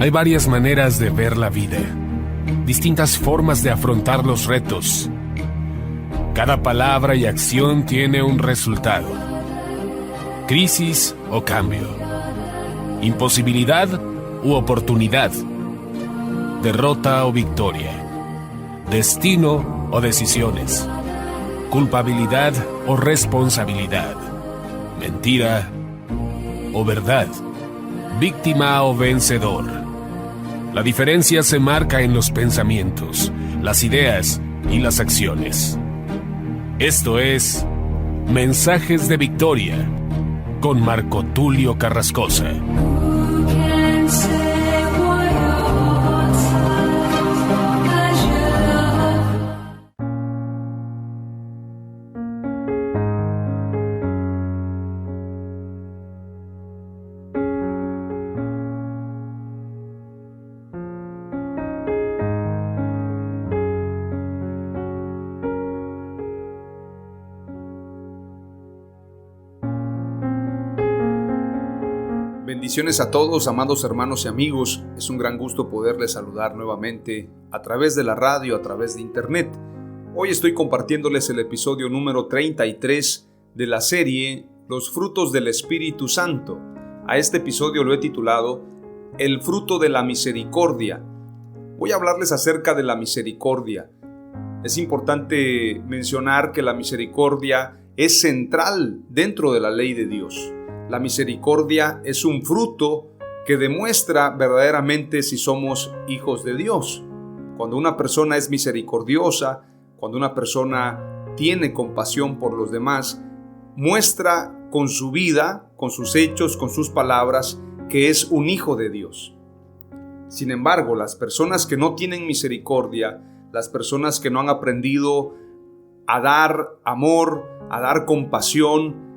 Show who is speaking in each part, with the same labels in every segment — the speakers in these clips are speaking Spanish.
Speaker 1: Hay varias maneras de ver la vida, distintas formas de afrontar los retos. Cada palabra y acción tiene un resultado. Crisis o cambio. Imposibilidad u oportunidad. Derrota o victoria. Destino o decisiones. Culpabilidad o responsabilidad. Mentira o verdad. Víctima o vencedor. La diferencia se marca en los pensamientos, las ideas y las acciones. Esto es Mensajes de Victoria con Marco Tulio Carrascosa.
Speaker 2: Bendiciones a todos, amados hermanos y amigos. Es un gran gusto poderles saludar nuevamente a través de la radio, a través de internet. Hoy estoy compartiéndoles el episodio número 33 de la serie Los frutos del Espíritu Santo. A este episodio lo he titulado El fruto de la misericordia. Voy a hablarles acerca de la misericordia. Es importante mencionar que la misericordia es central dentro de la ley de Dios. La misericordia es un fruto que demuestra verdaderamente si somos hijos de Dios. Cuando una persona es misericordiosa, cuando una persona tiene compasión por los demás, muestra con su vida, con sus hechos, con sus palabras, que es un hijo de Dios. Sin embargo, las personas que no tienen misericordia, las personas que no han aprendido a dar amor, a dar compasión,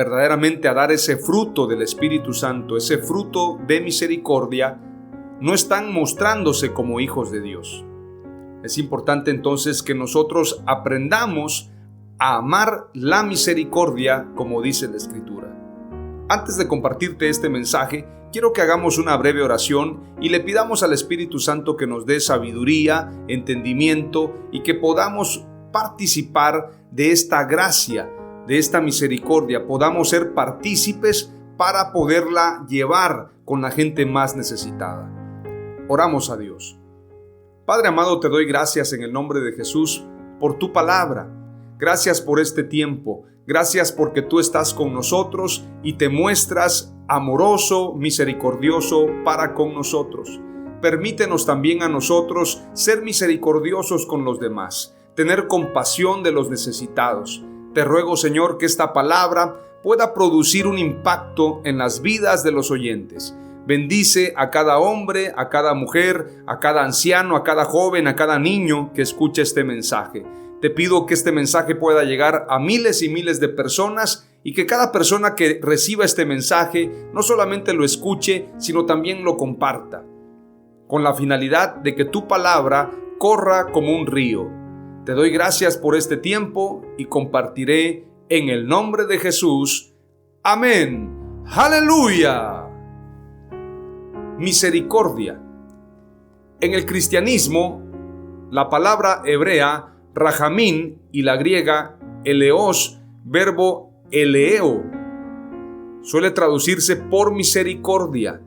Speaker 2: verdaderamente a dar ese fruto del Espíritu Santo, ese fruto de misericordia, no están mostrándose como hijos de Dios. Es importante entonces que nosotros aprendamos a amar la misericordia como dice la Escritura. Antes de compartirte este mensaje, quiero que hagamos una breve oración y le pidamos al Espíritu Santo que nos dé sabiduría, entendimiento y que podamos participar de esta gracia, de esta misericordia, podamos ser partícipes para poderla llevar con la gente más necesitada. Oramos a Dios. Padre amado, te doy gracias en el nombre de Jesús por tu palabra. Gracias por este tiempo. Gracias porque tú estás con nosotros y te muestras amoroso, misericordioso para con nosotros. Permítenos también a nosotros ser misericordiosos con los demás, tener compasión de los necesitados. Te ruego, Señor, que esta palabra pueda producir un impacto en las vidas de los oyentes. Bendice a cada hombre, a cada mujer, a cada anciano, a cada joven, a cada niño que escuche este mensaje. Te pido que este mensaje pueda llegar a miles y miles de personas y que cada persona que reciba este mensaje no solamente lo escuche, sino también lo comparta, con la finalidad de que tu palabra corra como un río. Te doy gracias por este tiempo y compartiré en el nombre de Jesús. Amén. ¡Aleluya! Misericordia. En el cristianismo, la palabra hebrea rajamín y la griega eleos, verbo eleo, suele traducirse por misericordia.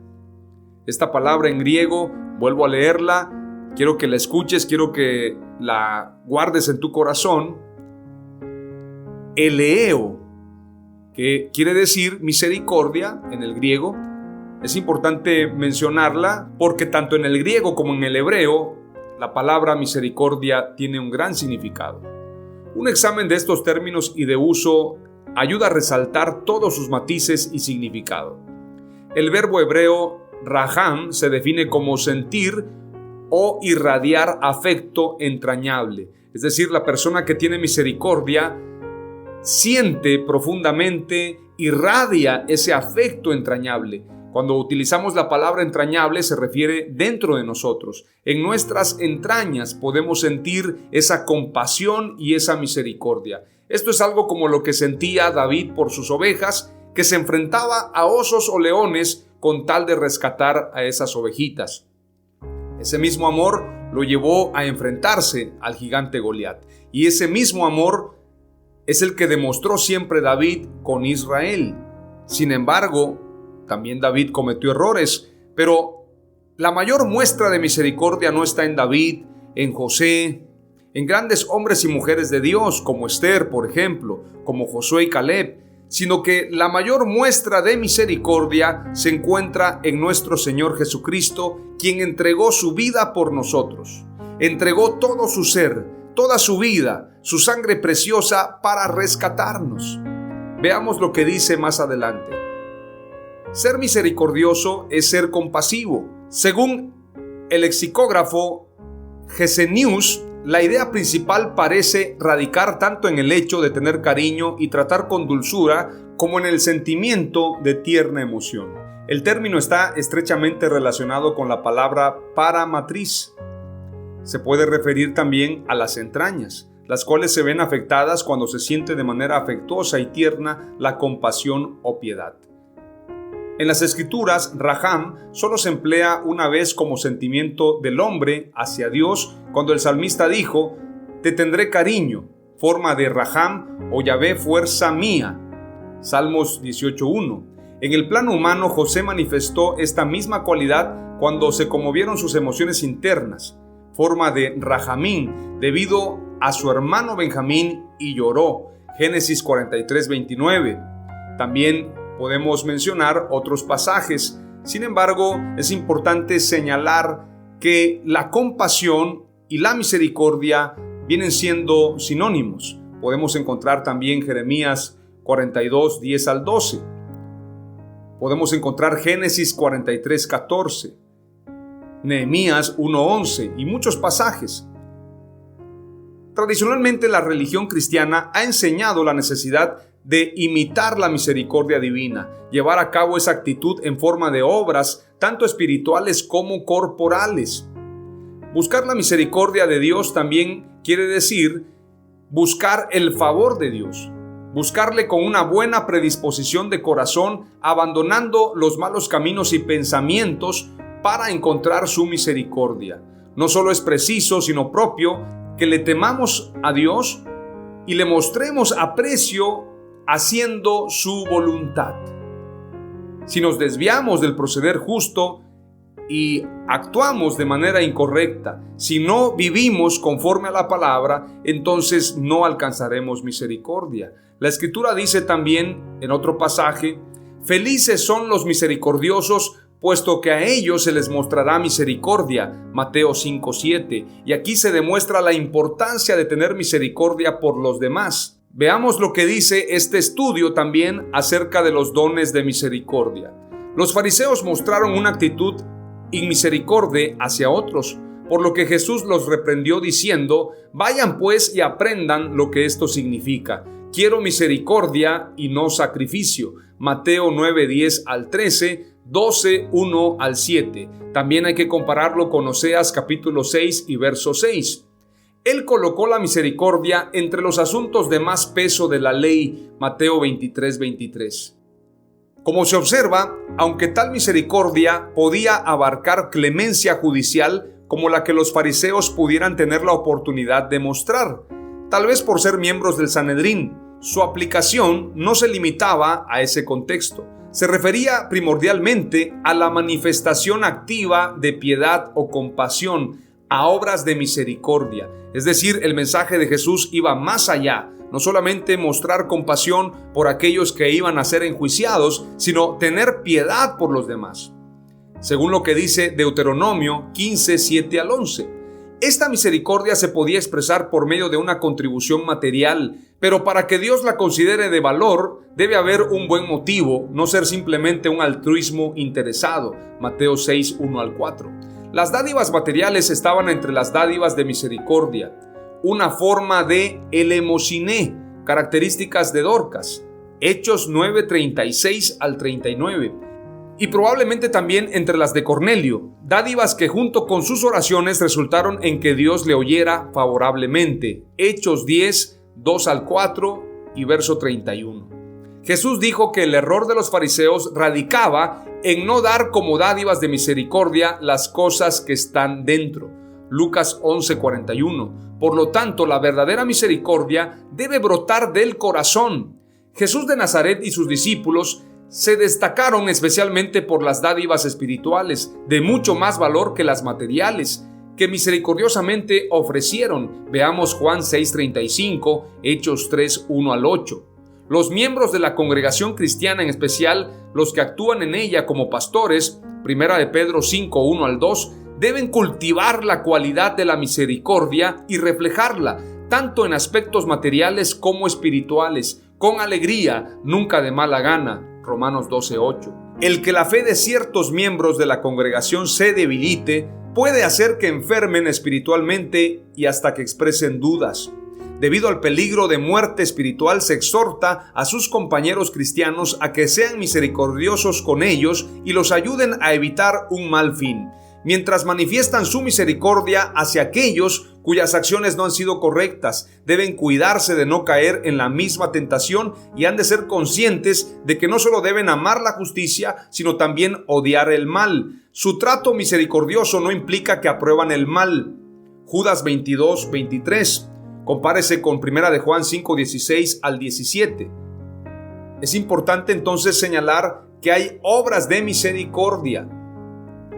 Speaker 2: Esta palabra en griego, vuelvo a leerla, quiero que la escuches, quiero que la guardes en tu corazón. Eleo, que quiere decir misericordia en el griego. Es importante mencionarla porque tanto en el griego como en el hebreo, la palabra misericordia tiene un gran significado. Un examen de estos términos y de uso ayuda a resaltar todos sus matices y significado. El verbo hebreo rajam se define como sentir o irradiar afecto entrañable. Es decir, la persona que tiene misericordia siente profundamente, irradia ese afecto entrañable. Cuando utilizamos la palabra entrañable se refiere dentro de nosotros. En nuestras entrañas podemos sentir esa compasión y esa misericordia. Esto es algo como lo que sentía David por sus ovejas, que se enfrentaba a osos o leones con tal de rescatar a esas ovejitas. Ese mismo amor lo llevó a enfrentarse al gigante Goliat. Y ese mismo amor es el que demostró siempre David con Israel. Sin embargo, también David cometió errores, pero la mayor muestra de misericordia no está en David, en José, en grandes hombres y mujeres de Dios, como Esther, por ejemplo, como Josué y Caleb, sino que la mayor muestra de misericordia se encuentra en nuestro Señor Jesucristo, quien entregó su vida por nosotros. Entregó todo su ser, toda su vida, su sangre preciosa para rescatarnos. Veamos lo que dice más adelante. Ser misericordioso es ser compasivo. Según el lexicógrafo Gesenius, la idea principal parece radicar tanto en el hecho de tener cariño y tratar con dulzura como en el sentimiento de tierna emoción. El término está estrechamente relacionado con la palabra paramatriz. Se puede referir también a las entrañas, las cuales se ven afectadas cuando se siente de manera afectuosa y tierna la compasión o piedad. En las escrituras, Raham solo se emplea una vez como sentimiento del hombre hacia Dios cuando el salmista dijo: te tendré cariño, forma de Raham o Yahvé fuerza mía. Salmos 18:1. En el plano humano, José manifestó esta misma cualidad cuando se conmovieron sus emociones internas, forma de Rahamín, debido a su hermano Benjamín, y lloró. Génesis 43:29. También podemos mencionar otros pasajes. Sin embargo, es importante señalar que la compasión y la misericordia vienen siendo sinónimos. Podemos encontrar también Jeremías 42, 10 al 12. Podemos encontrar Génesis 43, 14. Nehemías 1:11 y muchos pasajes. Tradicionalmente, la religión cristiana ha enseñado la necesidad de imitar la misericordia divina, llevar a cabo esa actitud en forma de obras, tanto espirituales como corporales. Buscar la misericordia de Dios también quiere decir buscar el favor de Dios, buscarle con una buena predisposición de corazón, abandonando los malos caminos y pensamientos para encontrar su misericordia. No solo es preciso, sino propio, que le temamos a Dios y le mostremos aprecio haciendo su voluntad. Si nos desviamos del proceder justo y actuamos de manera incorrecta, si no vivimos conforme a la palabra, entonces no alcanzaremos misericordia. La Escritura dice también en otro pasaje: felices son los misericordiosos, puesto que a ellos se les mostrará misericordia. Mateo 5:7. Y aquí se demuestra la importancia de tener misericordia por los demás. Veamos lo que dice este estudio también acerca de los dones de misericordia. Los fariseos mostraron una actitud inmisericordia hacia otros, por lo que Jesús los reprendió diciendo: vayan pues y aprendan lo que esto significa. Quiero misericordia y no sacrificio. Mateo 9, 10 al 13, 12, 1 al 7. También hay que compararlo con Oseas capítulo 6 y verso 6. Él colocó la misericordia entre los asuntos de más peso de la ley. Mateo 23, 23. Como se observa, aunque tal misericordia podía abarcar clemencia judicial como la que los fariseos pudieran tener la oportunidad de mostrar, tal vez por ser miembros del Sanedrín, su aplicación no se limitaba a ese contexto. Se refería primordialmente a la manifestación activa de piedad o compasión, a obras de misericordia. Es decir, el mensaje de Jesús iba más allá, no solamente mostrar compasión por aquellos que iban a ser enjuiciados, sino tener piedad por los demás. Según lo que dice Deuteronomio 15, 7 al 11. Esta misericordia se podía expresar por medio de una contribución material, pero para que Dios la considere de valor, debe haber un buen motivo, no ser simplemente un altruismo interesado. Mateo 6, 1 al 4. Las dádivas materiales estaban entre las dádivas de misericordia, una forma de elemosiné, características de Dorcas, Hechos 9, 36 al 39, y probablemente también entre las de Cornelio, dádivas que junto con sus oraciones resultaron en que Dios le oyera favorablemente, Hechos 10, 2 al 4 y verso 31. Jesús dijo que el error de los fariseos radicaba en no dar como dádivas de misericordia las cosas que están dentro. Lucas 11:41. Por lo tanto, la verdadera misericordia debe brotar del corazón. Jesús de Nazaret y sus discípulos se destacaron especialmente por las dádivas espirituales, de mucho más valor que las materiales, que misericordiosamente ofrecieron. Veamos Juan 6:35, Hechos 3:1 al 8. Los miembros de la congregación cristiana, en especial los que actúan en ella como pastores, 1 de Pedro 5:1 al 2, deben cultivar la cualidad de la misericordia y reflejarla, tanto en aspectos materiales como espirituales, con alegría, nunca de mala gana. Romanos 12:8. El que la fe de ciertos miembros de la congregación se debilite puede hacer que enfermen espiritualmente y hasta que expresen dudas. Debido al peligro de muerte espiritual, se exhorta a sus compañeros cristianos a que sean misericordiosos con ellos y los ayuden a evitar un mal fin, mientras manifiestan su misericordia hacia aquellos cuyas acciones no han sido correctas. Deben cuidarse de no caer en la misma tentación y han de ser conscientes de que no solo deben amar la justicia, sino también odiar el mal. Su trato misericordioso no implica que aprueban el mal. Judas 22:23. Compárese con 1 de Juan 5:16 al 17. Es importante entonces señalar que hay obras de misericordia.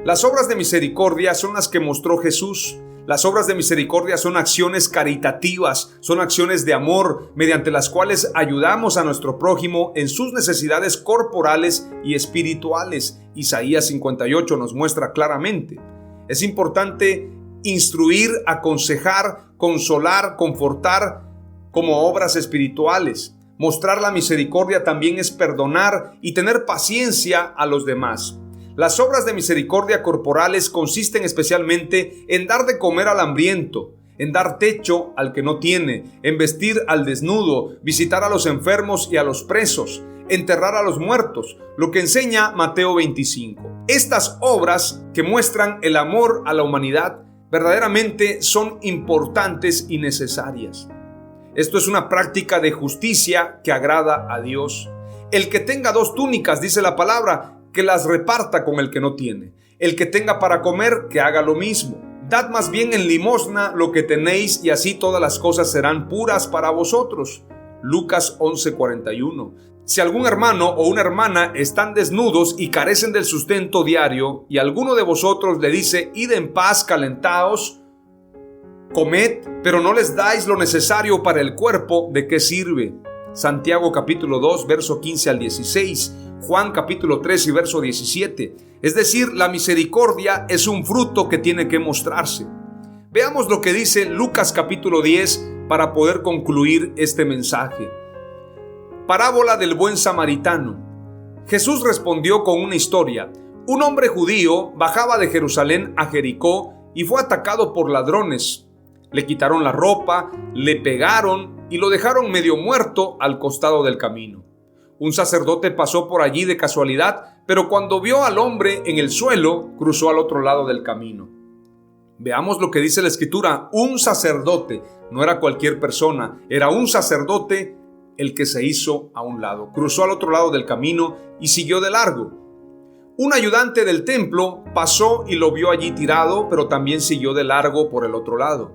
Speaker 2: Las obras de misericordia son las que mostró Jesús. Las obras de misericordia son acciones caritativas, son acciones de amor mediante las cuales ayudamos a nuestro prójimo en sus necesidades corporales y espirituales. Isaías 58 nos muestra claramente. Es importante instruir, aconsejar, consolar, confortar como obras espirituales. Mostrar la misericordia también es perdonar y tener paciencia a los demás. Las obras de misericordia corporales consisten especialmente en dar de comer al hambriento, en dar techo al que no tiene, en vestir al desnudo, visitar a los enfermos y a los presos, enterrar a los muertos, lo que enseña Mateo 25. Estas obras que muestran el amor a la humanidad verdaderamente son importantes y necesarias. Esto es una práctica de justicia que agrada a Dios. El que tenga 2 túnicas, dice la palabra, que las reparta con el que no tiene. El que tenga para comer, que haga lo mismo. Dad más bien en limosna lo que tenéis, y así todas las cosas serán puras para vosotros. Lucas 11:41. Si algún hermano o una hermana están desnudos y carecen del sustento diario, y alguno de vosotros le dice: id en paz, calentaos, comed, pero no les dais lo necesario para el cuerpo, ¿de qué sirve? Santiago capítulo 2, verso 15 al 16. Juan capítulo 3 y verso 17. Es decir, la misericordia es un fruto que tiene que mostrarse. Veamos lo que dice Lucas capítulo 10 para poder concluir este mensaje. Parábola del buen samaritano. Jesús respondió con una historia. Un hombre judío bajaba de Jerusalén a Jericó y fue atacado por ladrones. Le quitaron la ropa, le pegaron y lo dejaron medio muerto al costado del camino. Un sacerdote pasó por allí de casualidad, pero cuando vio al hombre en el suelo, cruzó al otro lado del camino. Veamos lo que dice la Escritura. Un sacerdote, no era cualquier persona, era un sacerdote el que se hizo a un lado. Cruzó al otro lado del camino y siguió de largo. Un ayudante del templo pasó y lo vio allí tirado, pero también siguió de largo por el otro lado.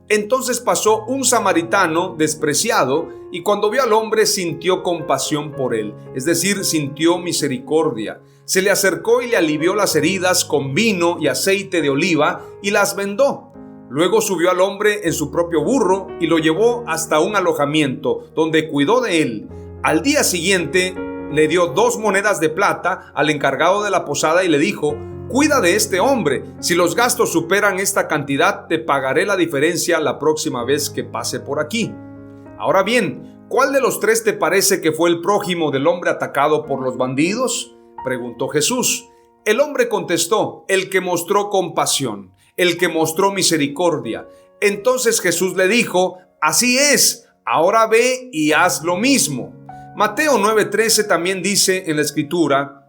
Speaker 2: Entonces pasó un samaritano despreciado y cuando vio al hombre sintió compasión por él, es decir, sintió misericordia. Se le acercó y le alivió las heridas con vino y aceite de oliva y las vendó. Luego subió al hombre en su propio burro y lo llevó hasta un alojamiento donde cuidó de él. Al día siguiente le dio 2 monedas de plata al encargado de la posada y le dijo: cuida de este hombre. Si los gastos superan esta cantidad, te pagaré la diferencia la próxima vez que pase por aquí. Ahora bien, ¿cuál de los 3 te parece que fue el prójimo del hombre atacado por los bandidos?, preguntó Jesús. El hombre contestó: el que mostró compasión, el que mostró misericordia. Entonces Jesús le dijo: así es, ahora ve y haz lo mismo. Mateo 9:13 también dice en la Escritura: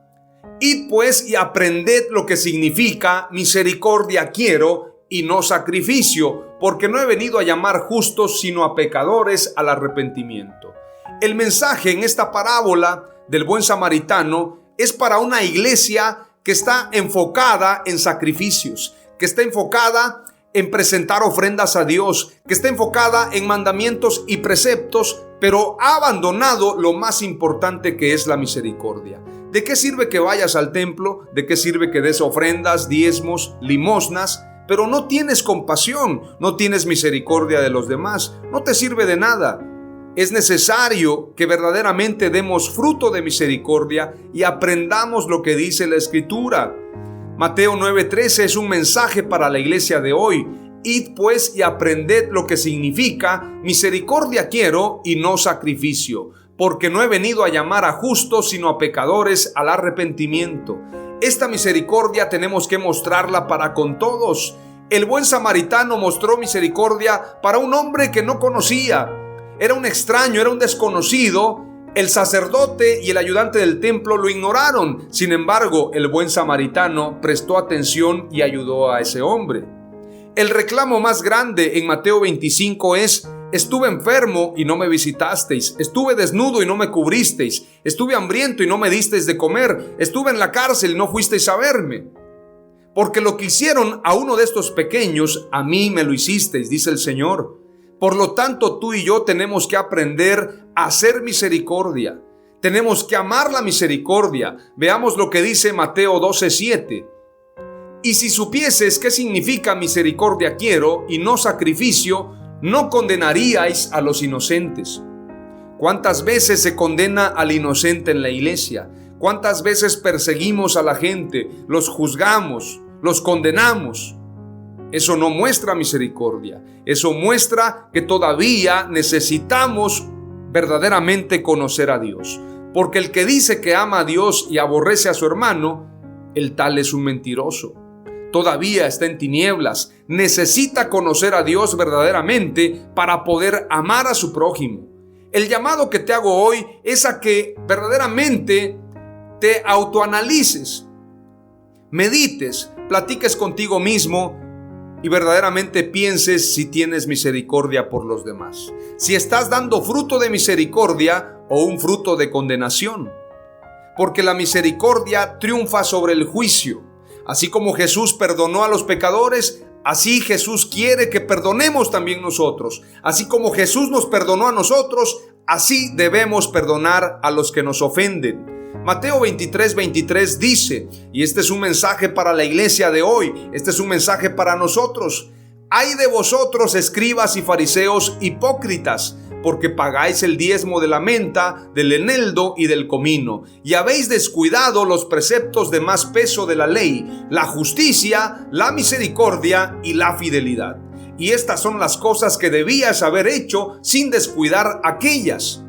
Speaker 2: id pues y aprended lo que significa misericordia quiero y no sacrificio, porque no he venido a llamar justos sino a pecadores al arrepentimiento. El mensaje en esta parábola del buen samaritano es para una iglesia que está enfocada en sacrificios, que está enfocada en presentar ofrendas a Dios, que está enfocada en mandamientos y preceptos, pero ha abandonado lo más importante, que es la misericordia. ¿De qué sirve que vayas al templo? ¿De qué sirve que des ofrendas, diezmos, limosnas? Pero no tienes compasión, no tienes misericordia de los demás, no te sirve de nada. Es necesario que verdaderamente demos fruto de misericordia y aprendamos lo que dice la Escritura. Mateo 9:13 es un mensaje para la iglesia de hoy. Id pues y aprended lo que significa misericordia quiero y no sacrificio, porque no he venido a llamar a justos sino a pecadores al arrepentimiento. Esta misericordia tenemos que mostrarla para con todos. El buen samaritano mostró misericordia para un hombre que no conocía. Era un extraño, era un desconocido. El sacerdote y el ayudante del templo lo ignoraron. Sin embargo, el buen samaritano prestó atención y ayudó a ese hombre. El reclamo más grande en Mateo 25 es: estuve enfermo y no me visitasteis, estuve desnudo y no me cubristeis, estuve hambriento y no me disteis de comer, estuve en la cárcel y no fuisteis a verme. Porque lo que hicieron a uno de estos pequeños, a mí me lo hicisteis, dice el Señor. Por lo tanto, tú y yo tenemos que aprender a hacer misericordia. Tenemos que amar la misericordia. Veamos lo que dice Mateo 12:7. Y si supieses qué significa misericordia quiero y no sacrificio, no condenaríais a los inocentes. ¿Cuántas veces se condena al inocente en la iglesia? ¿Cuántas veces perseguimos a la gente, los juzgamos, los condenamos? Eso no muestra misericordia. Eso muestra que todavía necesitamos verdaderamente conocer a Dios. Porque el que dice que ama a Dios y aborrece a su hermano, el tal es un mentiroso. Todavía está en tinieblas. Necesita conocer a Dios verdaderamente para poder amar a su prójimo. El llamado que te hago hoy es a que verdaderamente te autoanalices, medites, platiques contigo mismo y verdaderamente pienses si tienes misericordia por los demás. Si estás dando fruto de misericordia o un fruto de condenación. Porque la misericordia triunfa sobre el juicio. Así como Jesús perdonó a los pecadores, así Jesús quiere que perdonemos también nosotros. Así como Jesús nos perdonó a nosotros, así debemos perdonar a los que nos ofenden. Mateo 23:23 dice, y este es un mensaje para la iglesia de hoy, este es un mensaje para nosotros: ay de vosotros, escribas y fariseos hipócritas, porque pagáis el diezmo de la menta, del eneldo y del comino, y habéis descuidado los preceptos de más peso de la ley, la justicia, la misericordia y la fidelidad. Y estas son las cosas que debías haber hecho sin descuidar aquellas.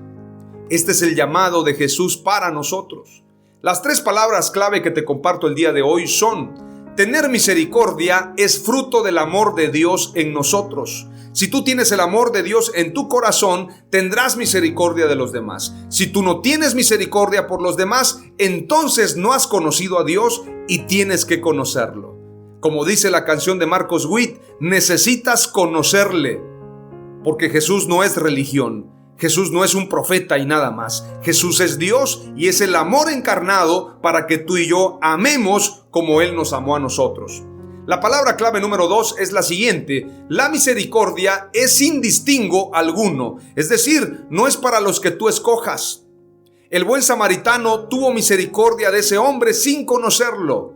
Speaker 2: Este es el llamado de Jesús para nosotros. Las 3 palabras clave que te comparto el día de hoy son: tener misericordia es fruto del amor de Dios en nosotros. Si tú tienes el amor de Dios en tu corazón, tendrás misericordia de los demás. Si tú no tienes misericordia por los demás, entonces no has conocido a Dios y tienes que conocerlo. Como dice la canción de Marcos Witt, necesitas conocerle, porque Jesús no es religión. Jesús no es un profeta y nada más. Jesús es Dios y es el amor encarnado para que tú y yo amemos como Él nos amó a nosotros. La palabra clave número 2 es la siguiente: la misericordia es sin distingo alguno, es decir, no es para los que tú escojas. El buen samaritano tuvo misericordia de ese hombre sin conocerlo.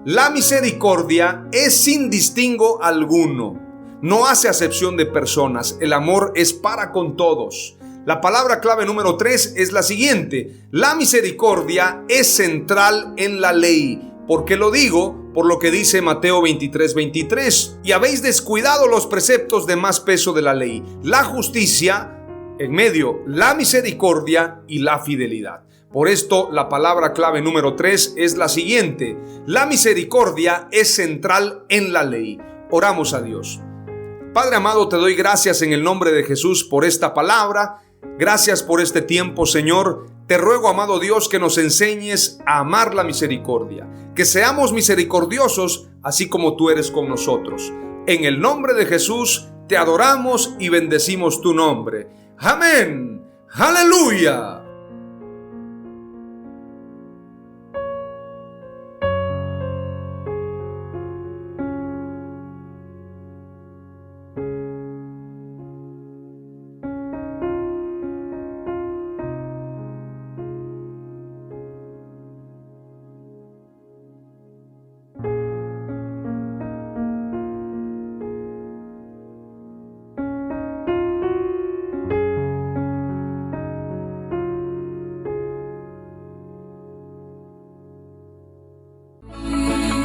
Speaker 2: La misericordia es sin distingo alguno. No hace acepción de personas. El amor es para con todos. La palabra clave número 3 es la siguiente: la misericordia es central en la ley. ¿Por qué lo digo? Por lo que dice Mateo 23:23. Y habéis descuidado los preceptos de más peso de la ley, la justicia, en medio, la misericordia y la fidelidad. Por esto, la palabra clave número 3 es la siguiente: la misericordia es central en la ley. Oramos a Dios. Padre amado, te doy gracias en el nombre de Jesús por esta palabra. Gracias por este tiempo, Señor. Te ruego, amado Dios, que nos enseñes a amar la misericordia, que seamos misericordiosos así como tú eres con nosotros. En el nombre de Jesús te adoramos y bendecimos tu nombre. Amén. ¡Aleluya!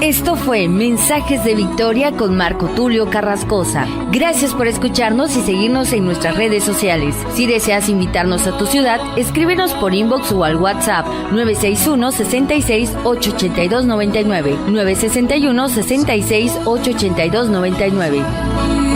Speaker 3: Esto fue Mensajes de Victoria con Marco Tulio Carrascosa. Gracias por escucharnos y seguirnos en nuestras redes sociales. Si deseas invitarnos a tu ciudad, escríbenos por inbox o al WhatsApp 961-66-882-99, 961-66-882-99.